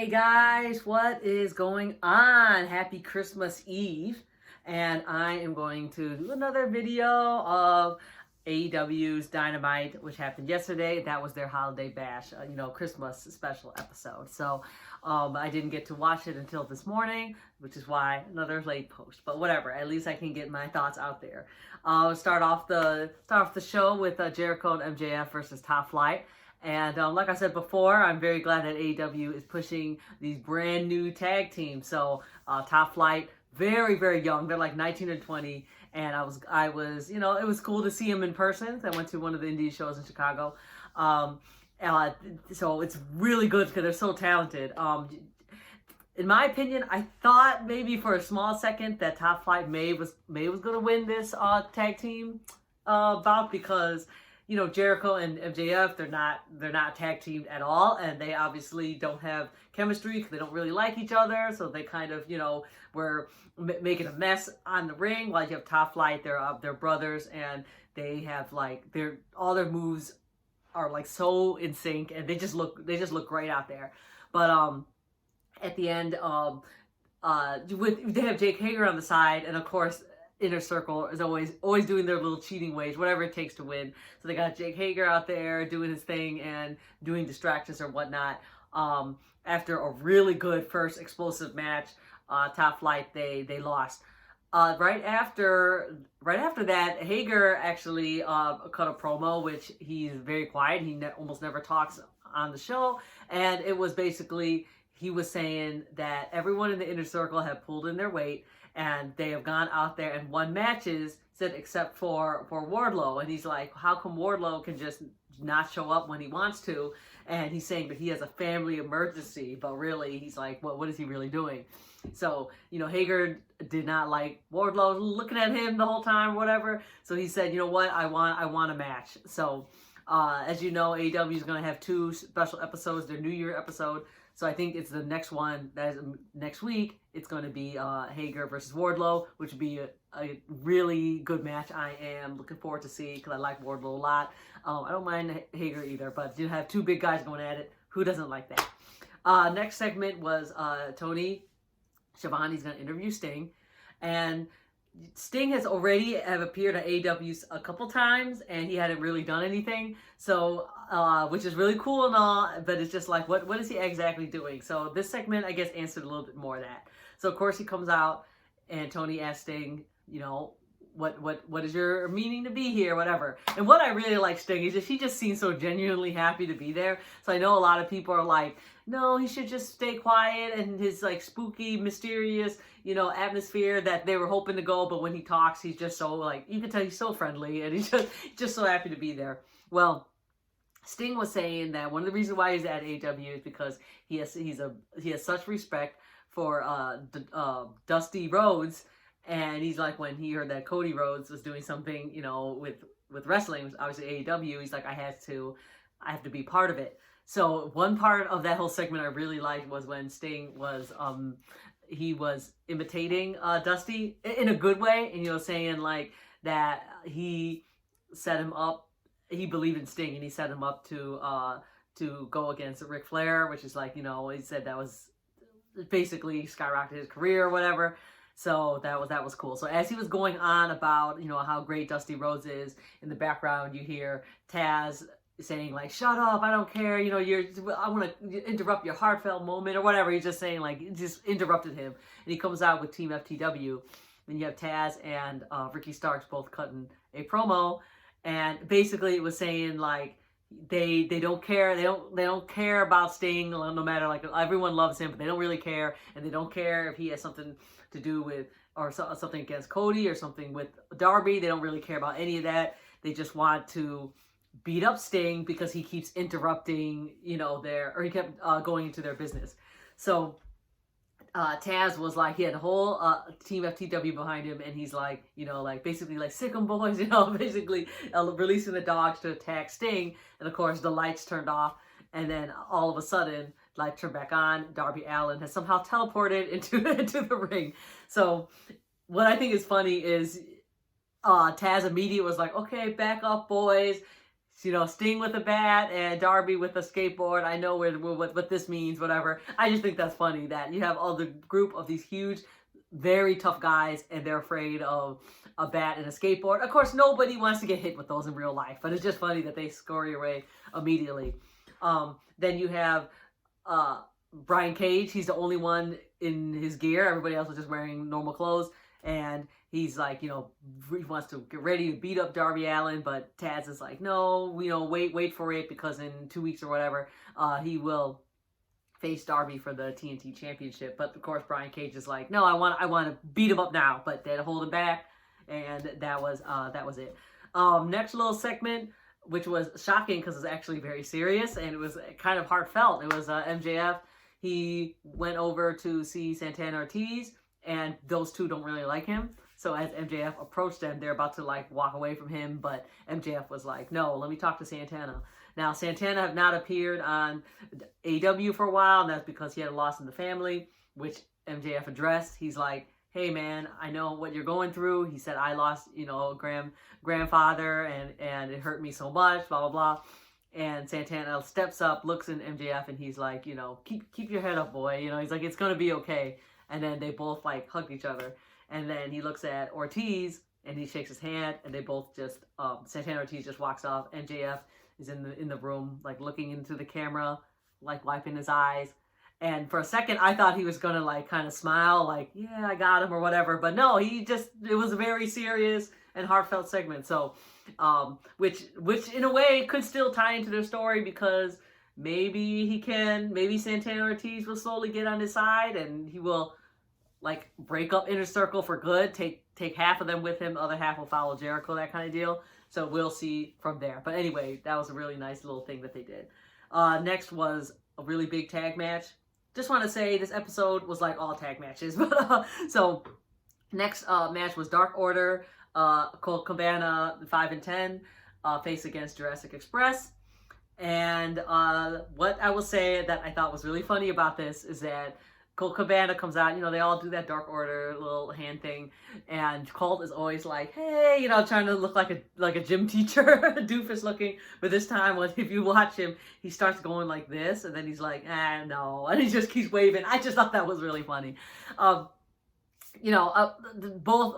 Hey guys, what is going on? Happy Christmas Eve. And I am going to do another video of AEW's Dynamite, which happened yesterday. That was their holiday bash, Christmas special episode. So I didn't get to watch it until this morning, which is why another late post. But whatever, at least I can get my thoughts out there. Start off the show with Jericho and MJF versus Top Flight. And like I said before, I'm very glad that AEW is pushing these brand new tag teams. So Top Flight, very, very young. They're like 19 and 20. And I was, it was cool to see them in person. I went to one of the indie shows in Chicago. So it's really good because they're so talented. In my opinion, I thought maybe for a small second that Top Flight May was going to win this tag team bout because Jericho and MJF, they're not tag teamed at all, and they obviously don't have chemistry because they don't really like each other. So they kind of, were making a mess on the ring. While you have Top Flight, they're brothers, and they have all their moves are like so in sync, and they just look great out there. But at the end, they have Jake Hager on the side, and of course, Inner Circle is always doing their little cheating ways, whatever it takes to win. So they got Jake Hager out there doing his thing and doing distractions or whatnot. After a really good first explosive match, Top Flight they lost. Right after that, Hager actually cut a promo, which he's very quiet. He almost never talks on the show, and it was basically he was saying that everyone in the Inner Circle have pulled in their weight. And they have gone out there and won matches, said except for Wardlow. And he's like, how come Wardlow can just not show up when he wants to? And he's saying that he has a family emergency. But really, he's like, what is he really doing? So, Hager did not like Wardlow looking at him the whole time or whatever. So he said, you know what, I want a match. So, as you know, AEW is going to have 2 special episodes, their New Year episode. So I think it's the next one, that is next week, it's going to be Hager versus Wardlow, which would be a really good match. I am looking forward to see because I like Wardlow a lot. I don't mind Hager either, but you have 2 big guys going at it. Who doesn't like that? Next segment was Tony Schiavone's going to interview Sting. And Sting has already appeared at AEW a couple times, and he hadn't really done anything. So, which is really cool and all, but it's just like, what is he exactly doing? So this segment, I guess, answered a little bit more of that. So of course he comes out, and Tony asks Sting, what is your meaning to be here, whatever. And what I really like Sting is he just seems so genuinely happy to be there. So I know a lot of people are like, no, he should just stay quiet and his like spooky, mysterious, atmosphere that they were hoping to go. But when he talks, he's just so like, you can tell he's so friendly and he's just so happy to be there. Well, Sting was saying that one of the reasons why he's at AEW is because he has such respect for Dusty Rhodes. And he's like, when he heard that Cody Rhodes was doing something, with wrestling, obviously AEW, he's like, I have to be part of it. So one part of that whole segment I really liked was when Sting was, he was imitating Dusty in a good way, and saying like that he set him up. He believed in Sting, and he set him up to go against Ric Flair, which is like, he said that was basically skyrocketed his career or whatever. So that was cool. So as he was going on about, how great Dusty Rhodes is, in the background you hear Taz saying like, shut up, I don't care, I want to interrupt your heartfelt moment or whatever. He's just saying like, just interrupted him. And he comes out with Team FTW. Then you have Taz and Ricky Starks both cutting a promo. And basically it was saying like, they don't care. They don't care about Sting, no matter, like, everyone loves him, but they don't really care. And they don't care if he has something to do with, or something against Cody or something with Darby. They don't really care about any of that. They just want to beat up Sting because he keeps interrupting, he kept going into their business. So Taz was like, he had a whole Team FTW behind him, and he's like, basically like, sick 'em boys, basically releasing the dogs to attack Sting. And of course the lights turned off, and then all of a sudden lights turned back on. Darby Allin has somehow teleported into the ring. So what I think is funny is Taz immediately was like, okay, back up boys. Sting with a bat and Darby with a skateboard. I know what this means, whatever. I just think that's funny that you have all the group of these huge, very tough guys, and they're afraid of a bat and a skateboard. Of course, nobody wants to get hit with those in real life, but it's just funny that they scurry away immediately. Then you have Brian Cage. He's the only one in his gear. Everybody else was just wearing normal clothes. And he's like, he wants to get ready to beat up Darby Allin, but Taz is like, no, wait for it, because in 2 weeks or whatever, he will face Darby for the TNT Championship. But of course, Brian Cage is like, no, I want to beat him up now, but they had to hold him back, and that was it. Next little segment, which was shocking because it's actually very serious and it was kind of heartfelt. It was MJF. He went over to see Santana and Ortiz, and those two don't really like him. So as MJF approached them, they're about to walk away from him, but MJF was like, no, let me talk to Santana. Now, Santana have not appeared on AEW for a while, and that's because he had a loss in the family, which MJF addressed. He's like, hey man, I know what you're going through. He said, I lost, a grandfather, and it hurt me so much, blah, blah, blah. And Santana steps up, looks in MJF, and he's like, keep your head up, boy. He's like, it's going to be okay. And then they both hugged each other. And then he looks at Ortiz and he shakes his hand, and they both just, Santana Ortiz just walks off. MJF is in the room, looking into the camera, wiping his eyes. And for a second, I thought he was going to kind of smile, yeah, I got him or whatever. But no, it was a very serious and heartfelt segment. So, which in a way could still tie into their story, because maybe Santana Ortiz will slowly get on his side, and he will break up Inner Circle for good, take half of them with him, the other half will follow Jericho, that kind of deal. So we'll see from there. But anyway, that was a really nice little thing that they did. Next was a really big tag match. Just want to say this episode was like all tag matches. But so next match was Dark Order, Colt Cabana 5 and 10 face against Jurassic Express. And what I will say that I thought was really funny about this is that Colt Cabana comes out, they all do that Dark Order little hand thing, and Colt is always like, hey, trying to look like a gym teacher, doofus looking, but this time, if you watch him, he starts going like this, and then he's like, no, and he just keeps waving. I just thought that was really funny. Both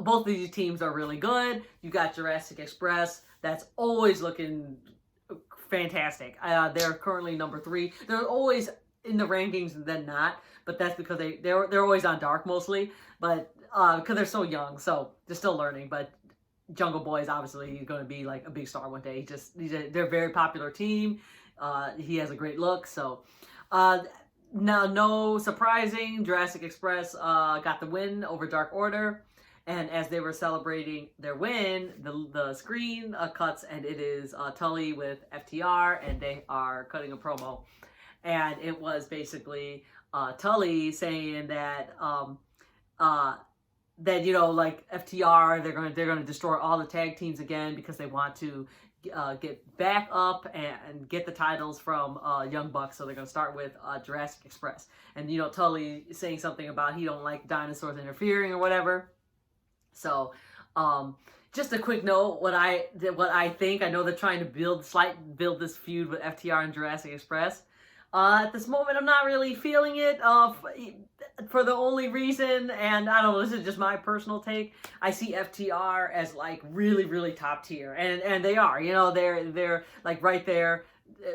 of these teams are really good. You got Jurassic Express, that's always looking fantastic. They're currently number 3. They're always in the rankings and then not, but that's because they're always on Dark mostly, but because they're so young, so they're still learning. But Jungle Boy is obviously going to be a big star one day. They're a very popular team. He has a great look. So now, no surprising, Jurassic Express got the win over Dark Order. And as they were celebrating their win, the screen cuts, and it is Tully with FTR, and they are cutting a promo. And it was basically Tully saying that FTR, they're gonna destroy all the tag teams again because they want to get back up and get the titles from Young Bucks. So they're gonna start with Jurassic Express. And Tully is saying something about he don't like dinosaurs interfering or whatever. So just a quick note, what I think, I know they're trying to build this feud with FTR and Jurassic Express. At this moment, I'm not really feeling it for the only reason, and I don't know, this is just my personal take. I see FTR as really, really top tier, and they are. They're right there.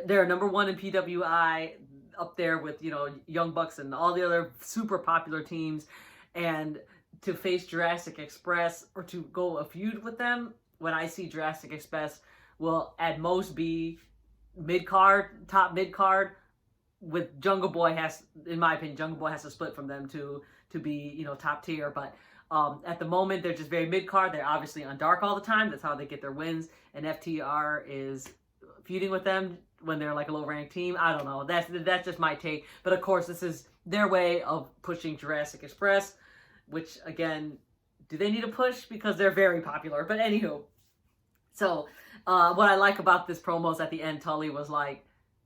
They're number 1 in PWI, up there with Young Bucks and all the other super popular teams, and to face Jurassic Express or to go a feud with them, when I see Jurassic Express will at most be top mid-card, with Jungle Boy in my opinion, Jungle Boy has to split from them to be, top tier. But at the moment, they're just very mid-card. They're obviously on Dark all the time. That's how they get their wins. And FTR is feuding with them when they're a low-ranked team. I don't know. That's just my take. But of course, this is their way of pushing Jurassic Express, which, again, do they need a push? Because they're very popular. But anywho, so what I like about this promo is at the end, Tully was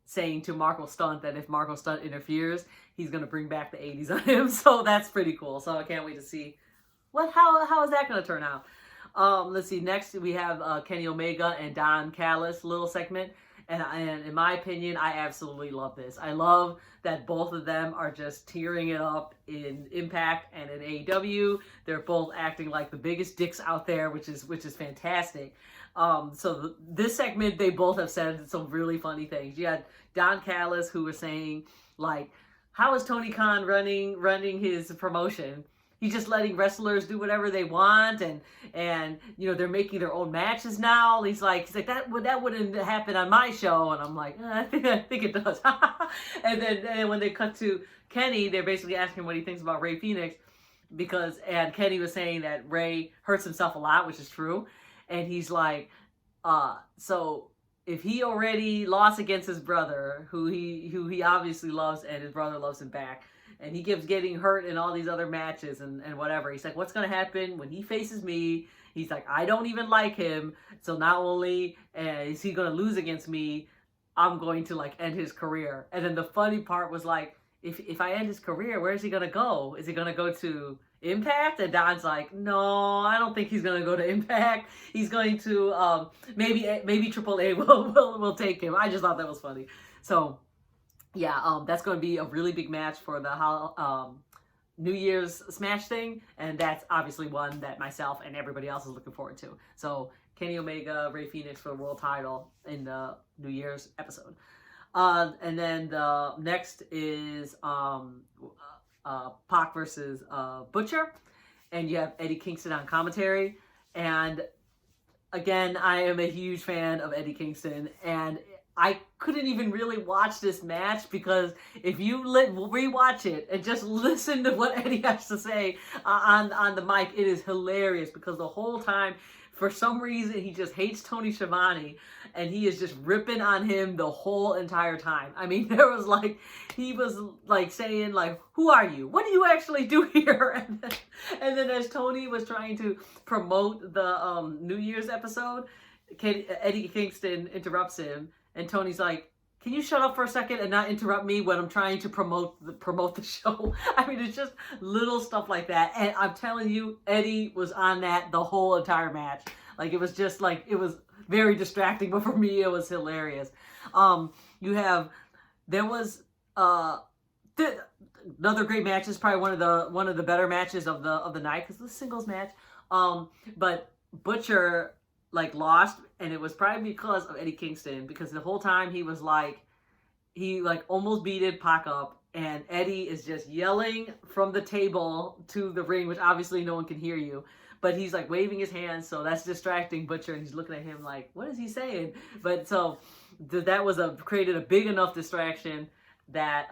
saying to Marco Stunt that if Marco Stunt interferes, he's going to bring back the 80s on him. So that's pretty cool. So I can't wait to see how is that going to turn out. Let's see. Next, we have Kenny Omega and Don Callis little segment. And in my opinion, I absolutely love this. I love that both of them are just tearing it up in Impact and in AEW. They're both acting like the biggest dicks out there, which is fantastic. So this segment, they both have said some really funny things. You had Don Callis, who was saying, like, how is Tony Khan running his promotion? He's just letting wrestlers do whatever they want, and you know, they're making their own matches now. He's like that wouldn't happen on my show, and I'm like, I think it does. and then when they cut to Kenny, they're basically asking him what he thinks about Rey Fenix, and Kenny was saying that Rey hurts himself a lot, which is true, and he's like, so if he already lost against his brother, who he obviously loves, and his brother loves him back, and he keeps getting hurt in all these other matches and whatever. He's like, what's going to happen when he faces me? He's like, I don't even like him. So not only is he going to lose against me, I'm going to like end his career. And then the funny part was like, if I end his career, where is he going to go? Is he going to go to Impact? And Don's like, no, I don't think he's going to go to Impact. He's going to, maybe AAA will take him. I just thought that was funny. So, yeah, that's going to be a really big match for the New Year's Smash thing, and that's obviously one that myself and everybody else is looking forward to. So Kenny Omega, Rey Fenix for the world title in the New Year's episode. And then the next is Pac versus Butcher, and you have Eddie Kingston on commentary. And again, I am a huge fan of Eddie Kingston, and I couldn't even really watch this match because if you rewatch it and just listen to what Eddie has to say on the mic, it is hilarious because the whole time, for some reason, he just hates Tony Schiavone and he is just ripping on him the whole entire time. I mean, he was like saying like, who are you? What do you actually do here? And then as Tony was trying to promote the New Year's episode, Eddie Kingston interrupts him. And Tony's like, can you shut up for a second and not interrupt me when I'm trying to promote the show? I mean, it's just little stuff like that. And I'm telling you, Eddie was on that the whole entire match. Like, it was just like, it was very distracting, but for me, it was hilarious. There was another great match. It's probably one of the better matches of the night because it's a singles match. But Butcher lost, and it was probably because of Eddie Kingston, because the whole time he almost beated Pac up, and Eddie is just yelling from the table to the ring, which obviously no one can hear you, but he's like waving his hands, so that's distracting Butcher, and he's looking at him like, what is he saying? But so that was created a big enough distraction that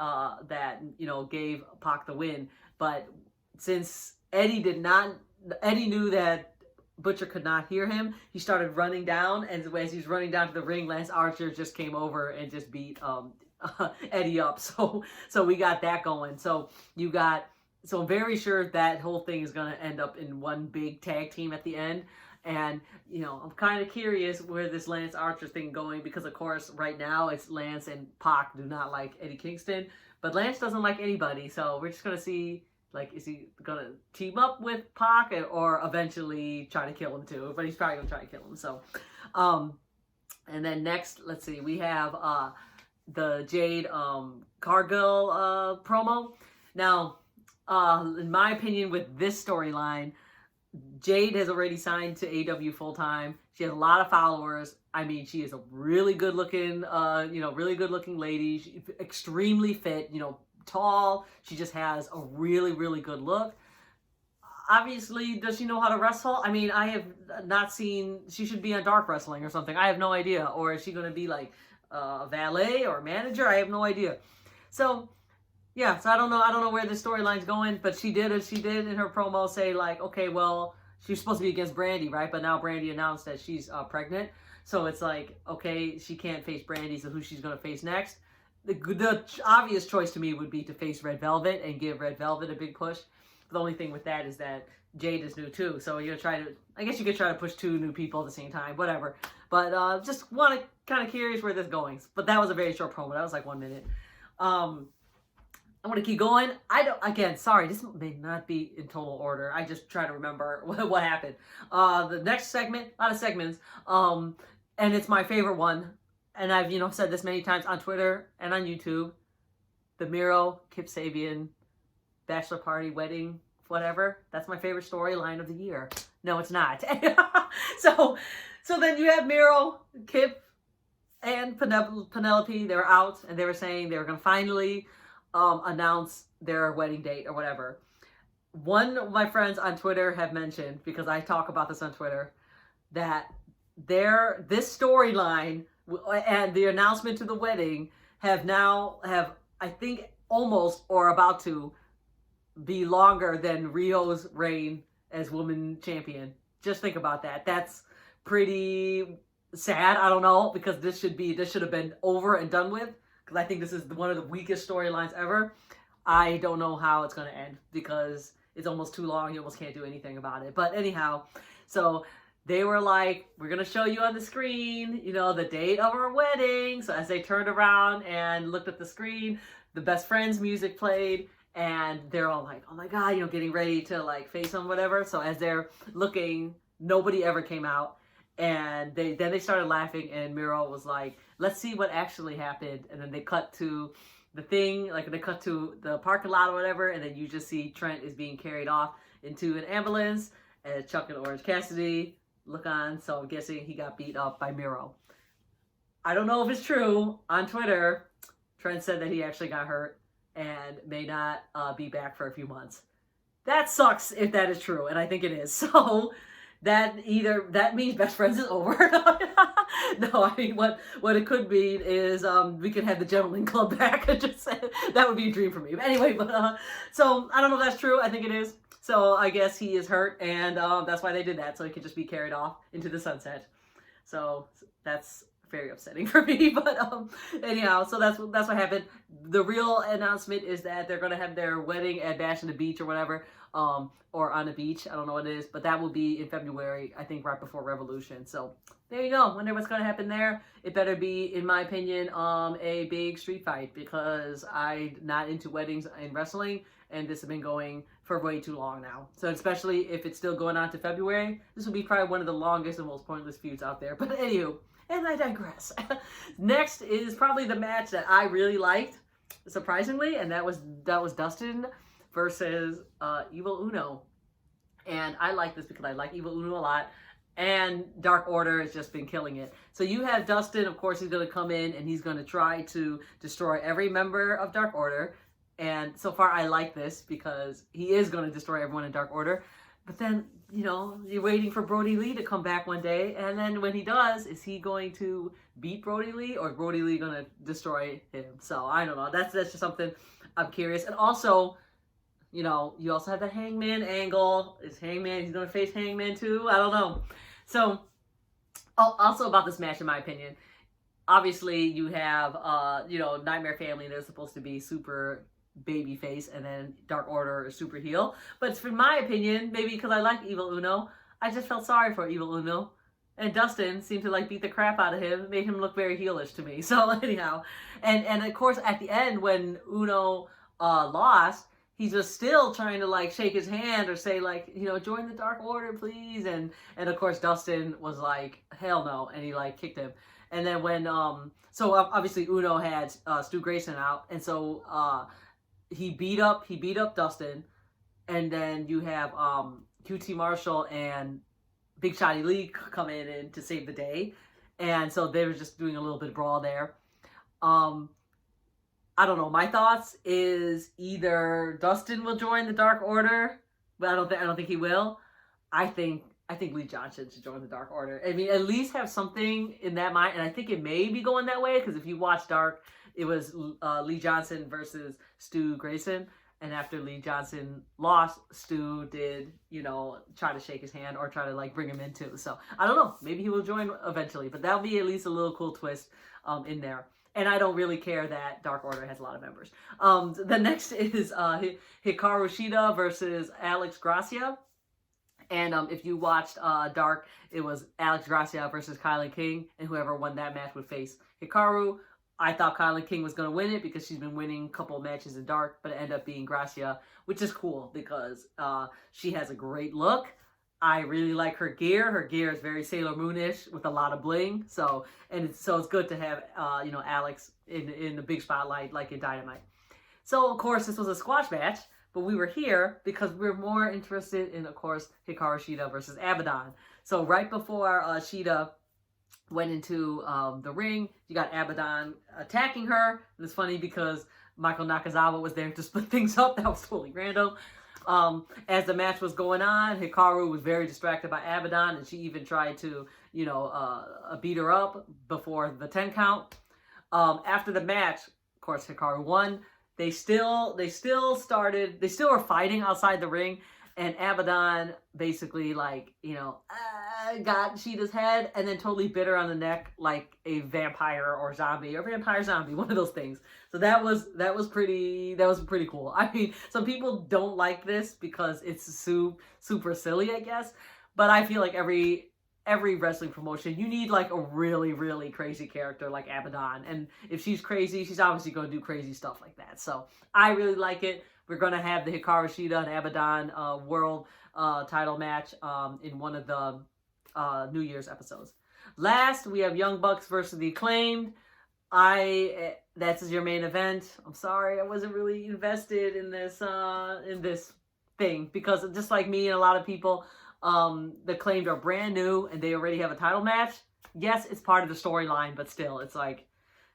gave Pac the win. But since Eddie knew that Butcher could not hear him, he started running down, and as he's running down to the ring, Lance Archer just came over and just beat Eddie up. So we got that going. So I'm very sure that whole thing is going to end up in one big tag team at the end. And I'm kind of curious where this Lance Archer thing going, because of course right now it's Lance and Pac do not like Eddie Kingston, but Lance doesn't like anybody. So we're just going to see, is he going to team up with Pac or eventually try to kill him too? But he's probably going to try to kill him. So, and then next, let's see, we have the Jade Cargil promo. Now, in my opinion, with this storyline, Jade has already signed to AEW full time. She has a lot of followers. I mean, she is a really good looking, really good looking lady. She's extremely fit, tall. She just has a really, really good look. Obviously, does she know how to wrestle? I mean, I have not seen, she should be on Dark Wrestling or something. I have no idea. Or is she going to be like a valet or a manager? I have no idea. So, yeah, so I don't know where the storyline's going, but she did in her promo say okay, well, she's supposed to be against Brandi, right? But now Brandi announced that she's pregnant. So it's like, okay, she can't face Brandi, so who she's going to face next? The obvious choice to me would be to face Red Velvet and give Red Velvet a big push. The only thing with that is that Jade is new too, so I guess you could try to push two new people at the same time, whatever. But just kind of curious where this is going. But that was a very short promo. That was like 1 minute. I'm going to keep going. Again, sorry, this may not be in total order. I just try to remember what happened. The next segment, a lot of segments, and it's my favorite one. And I've, said this many times on Twitter and on YouTube. The Miro, Kip Sabian, bachelor party, wedding, whatever. That's my favorite storyline of the year. No, it's not. So then you have Miro, Kip, and Penelope. They were out, and they were saying they were going to finally announce their wedding date or whatever. One of my friends on Twitter have mentioned, because I talk about this on Twitter, that this storyline and the announcement to the wedding have I think almost or about to be longer than Rio's reign as woman champion. Just think about that. That's pretty sad. I don't know, because this should have been over and done with. Because I think this is one of the weakest storylines ever. I don't know how it's going to end, because it's almost too long. You almost can't do anything about it. But anyhow, so they were like, we're going to show you on the screen, the date of our wedding. So as they turned around and looked at the screen, the best friends music played. And they're all like, oh my God, getting ready to like face them, whatever. So as they're looking, nobody ever came out. And then they started laughing, and Miro was like, let's see what actually happened. And then they cut to the thing, like they cut to the parking lot or whatever, and then you just see Trent is being carried off into an ambulance, and Chuck and Orange Cassidy look on. So I'm guessing he got beat up by Miro. I don't know if it's true. On Twitter, Trent said that he actually got hurt and may not be back for a few months. That sucks if that is true, and I think it is. So that means Best Friends is over. No, I mean what it could be is we could have the Gentleman Club back. That would be a dream for me. But anyway, so I don't know if that's true. I think it is. So I guess he is hurt, and that's why they did that, so he could just be carried off into the sunset. So that's very upsetting for me. But anyhow, so that's what happened. The real announcement is that they're gonna have their wedding at Bash on the Beach or whatever. Or on the beach. I don't know what it is, but that will be in February, I think right before Revolution. So there you go. Wonder what's going to happen there. It better be, in my opinion, a big street fight, because I'm not into weddings in wrestling, and this has been going for way too long now. So especially if it's still going on to February, this will be probably one of the longest and most pointless feuds out there. But anywho, and I digress. Next is probably the match that I really liked, surprisingly, and that was Dustin versus Evil Uno. And I like this because I like Evil Uno a lot. And Dark Order has just been killing it. So you have Dustin, of course, he's going to come in and he's going to try to destroy every member of Dark Order. And so far I like this because he is going to destroy everyone in Dark Order. But then, you're waiting for Brody Lee to come back one day. And then when he does, is he going to beat Brody Lee, or Brody Lee going to destroy him? So I don't know. That's just something I'm curious. And also, you also have the Hangman angle. Is Hangman, he's going to face Hangman too? I don't know. So, also about this match, in my opinion, obviously you have, Nightmare Family, they're supposed to be super babyface, and then Dark Order is super heel. But for my opinion, maybe because I like Evil Uno, I just felt sorry for Evil Uno. And Dustin seemed to beat the crap out of him, made him look very heelish to me. So anyhow, and of course at the end when Uno lost, he's just still trying to shake his hand or say join the Dark Order, please. And of course Dustin was like, hell no, and he kicked him. And then when so obviously Uno had Stu Grayson out, and so he beat up Dustin, and then you have QT Marshall and Big Shotty Lee come in to save the day, and so they were just doing a little bit of brawl there. I don't know. My thoughts is either Dustin will join the Dark Order, but I don't think he will. I think Lee Johnson should join the Dark Order. I mean, at least have something in that mind, and I think it may be going that way, because if you watch Dark, it was Lee Johnson versus Stu Grayson, and after Lee Johnson lost, Stu did, try to shake his hand or try to bring him in too. So I don't know. Maybe he will join eventually, but that'll be at least a little cool twist in there. And I don't really care that Dark Order has a lot of members. The next is Hikarushita versus Alex Gracia. And if you watched Dark, it was Alex Gracia versus Kylan King. And whoever won that match would face Hikaru. I thought Kylan King was going to win it because she's been winning a couple of matches in dark, but it ended up being Gracia, which is cool because she has a great look. I really like her gear. Her gear is very Sailor Moonish with a lot of bling. So it's good to have Alex in the big spotlight like in Dynamite. So of course this was a squash match, but we were here because we're more interested in, of course, Hikarushita versus Abaddon. So right before Shida went into the ring, you got Abaddon attacking her. And it's funny because Michael Nakazawa was there to split things up. That was totally random. As the match was going on, Hikaru was very distracted by Abaddon, and she even tried to, beat her up before the 10 count. After the match, of course, Hikaru won. They still were fighting outside the ring, and Abaddon basically got Shida's head and then totally bit her on the neck like a vampire or zombie, one of those things. So that was pretty cool. I mean, some people don't like this because it's super silly, I guess, but I feel like every wrestling promotion, you need like a really, really crazy character like Abaddon. And if she's crazy, she's obviously going to do crazy stuff like that. So I really like it. We're going to have the Hikarushita and Abaddon world title match in one of the New Year's episodes. Last, we have Young Bucks versus the Acclaimed. That's your main event. I'm sorry, I wasn't really invested in this thing because just like me and a lot of people, the Acclaimed are brand new and they already have a title match. Yes, it's part of the storyline, but still, it's like,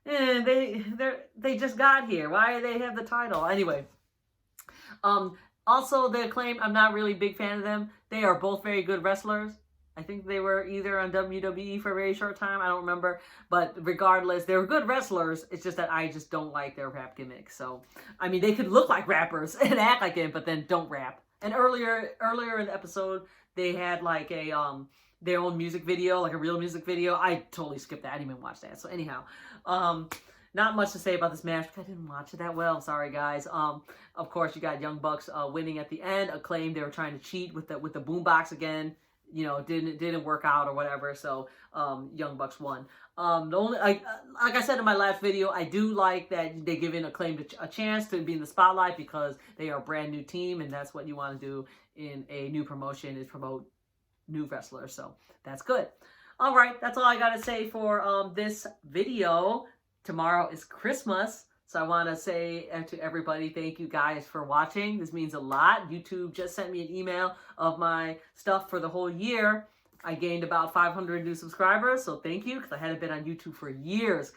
they just got here. Why do they have the title? Anyway, also the Acclaimed, I'm not really a big fan of them. They are both very good wrestlers. I think they were either on WWE for a very short time. I don't remember. But regardless, they were good wrestlers. It's just that I just don't like their rap gimmick. So, I mean, they could look like rappers and act like it, but then don't rap. And earlier in the episode, they had like a their own music video, like a real music video. I totally skipped that. I didn't even watch that. So anyhow, not much to say about this match because I didn't watch it that well. I'm sorry, guys. Of course, you got Young Bucks winning at the end. Acclaimed, they were trying to cheat with the boombox again. Didn't work out or whatever. So Young Bucks won. The only like I said in my last video, I do like that they give Acclaimed a chance to be in the spotlight because they are a brand new team, and that's what you want to do in a new promotion is promote new wrestlers. So that's good. All right, that's all I gotta say for this video. Tomorrow is Christmas. So I want to say to everybody, thank you guys for watching. This means a lot. YouTube just sent me an email of my stuff for the whole year. I gained about 500 new subscribers, so thank you, because I hadn't been on YouTube for years.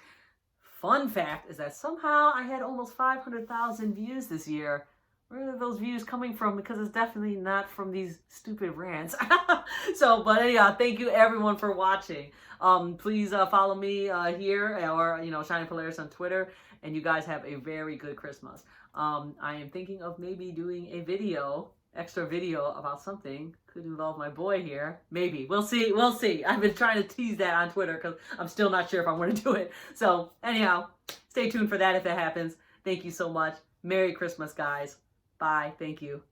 Fun fact is that somehow I had almost 500,000 views this year. Where are those views coming from? Because it's definitely not from these stupid rants. But anyhow, thank you everyone for watching. Please follow me here or Shining Polaris on Twitter. And you guys have a very good Christmas. I am thinking of maybe doing a extra video about something. Could involve my boy here. Maybe. We'll see. I've been trying to tease that on Twitter because I'm still not sure if I'm going to do it. So anyhow, stay tuned for that if it happens. Thank you so much. Merry Christmas, guys. Bye. Thank you.